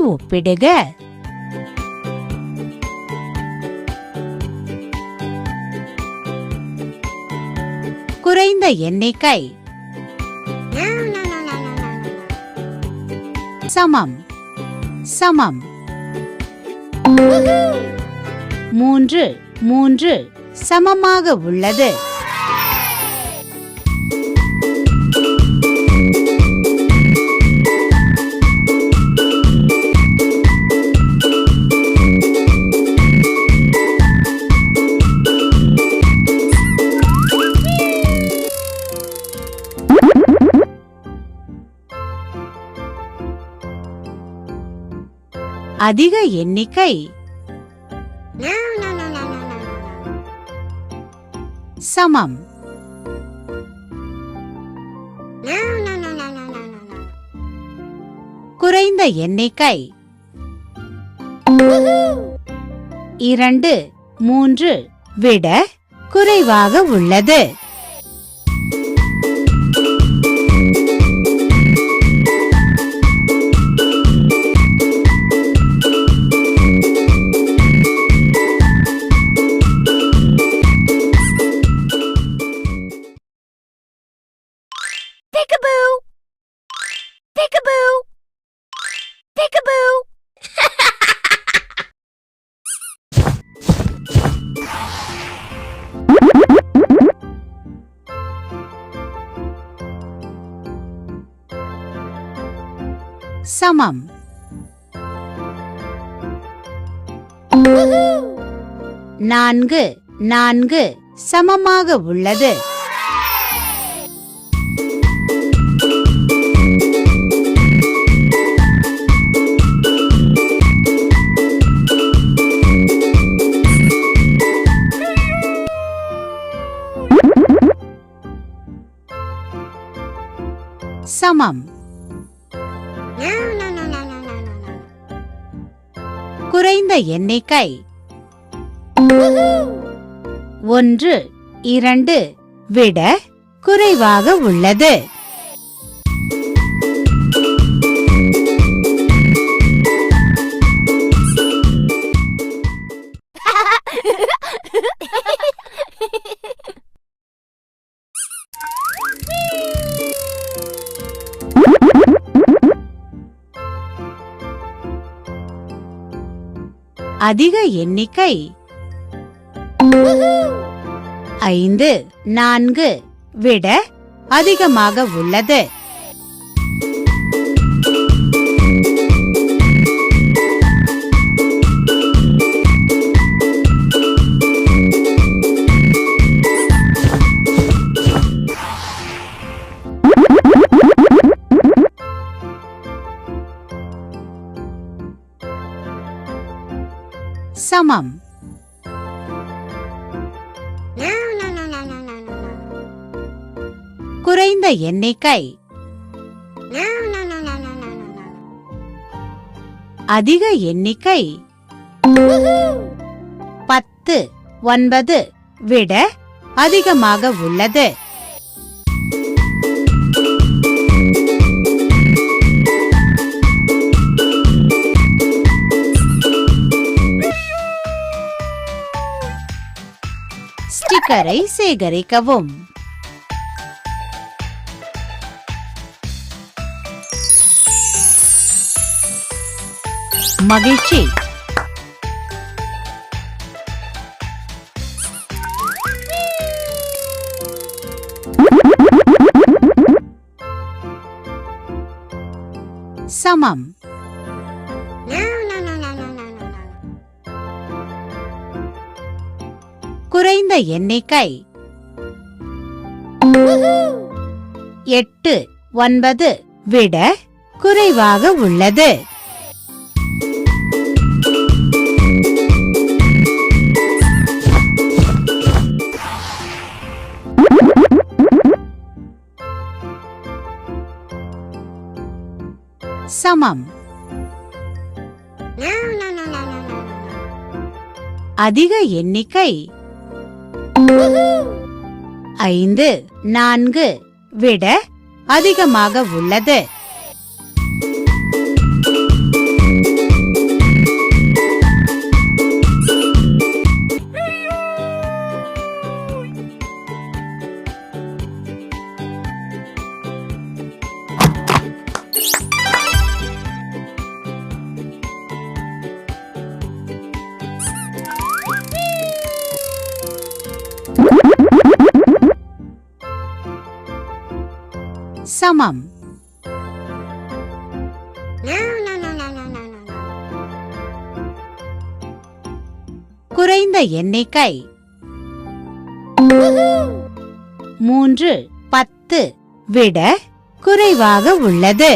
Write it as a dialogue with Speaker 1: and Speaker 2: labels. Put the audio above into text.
Speaker 1: ஒப்பிடுக. குறைந்த எண்ணிக்கை சமம் சமம். 3 3 சமமாக உள்ளது. அதிக எண்ணிக்கை சமம். குறைந்த எண்ணிக்கை 2 3 விட குறைவாக உள்ளது. Peekaboo! Peekaboo! Peekaboo! சமம். 4 4 சமமாக உள்ளது. சமம். குறைந்த எண்ணிக்கை 1 2 விட குறைவாக உள்ளது. அதிக எண்ணிக்கை 5 4 விட அதிகமாக உள்ளது. சமம். குறைந்த எண்ணிக்கை அதிக எண்ணிக்கை 10 9 விட அதிகமாக உள்ளது. ஸ்டிக்கரை சேகரிக்கவும். மகிழ்ச்சி. சமம். குறைந்த எண்ணிக்கை 8 9 விட குறைவாக உள்ளது. சமம். அதிக எண்ணிக்கை 5 4 விட அதிகமாக உள்ளது. சமம். குறைந்த எண்ணிக்கை 3 10 விட குறைவாக உள்ளது.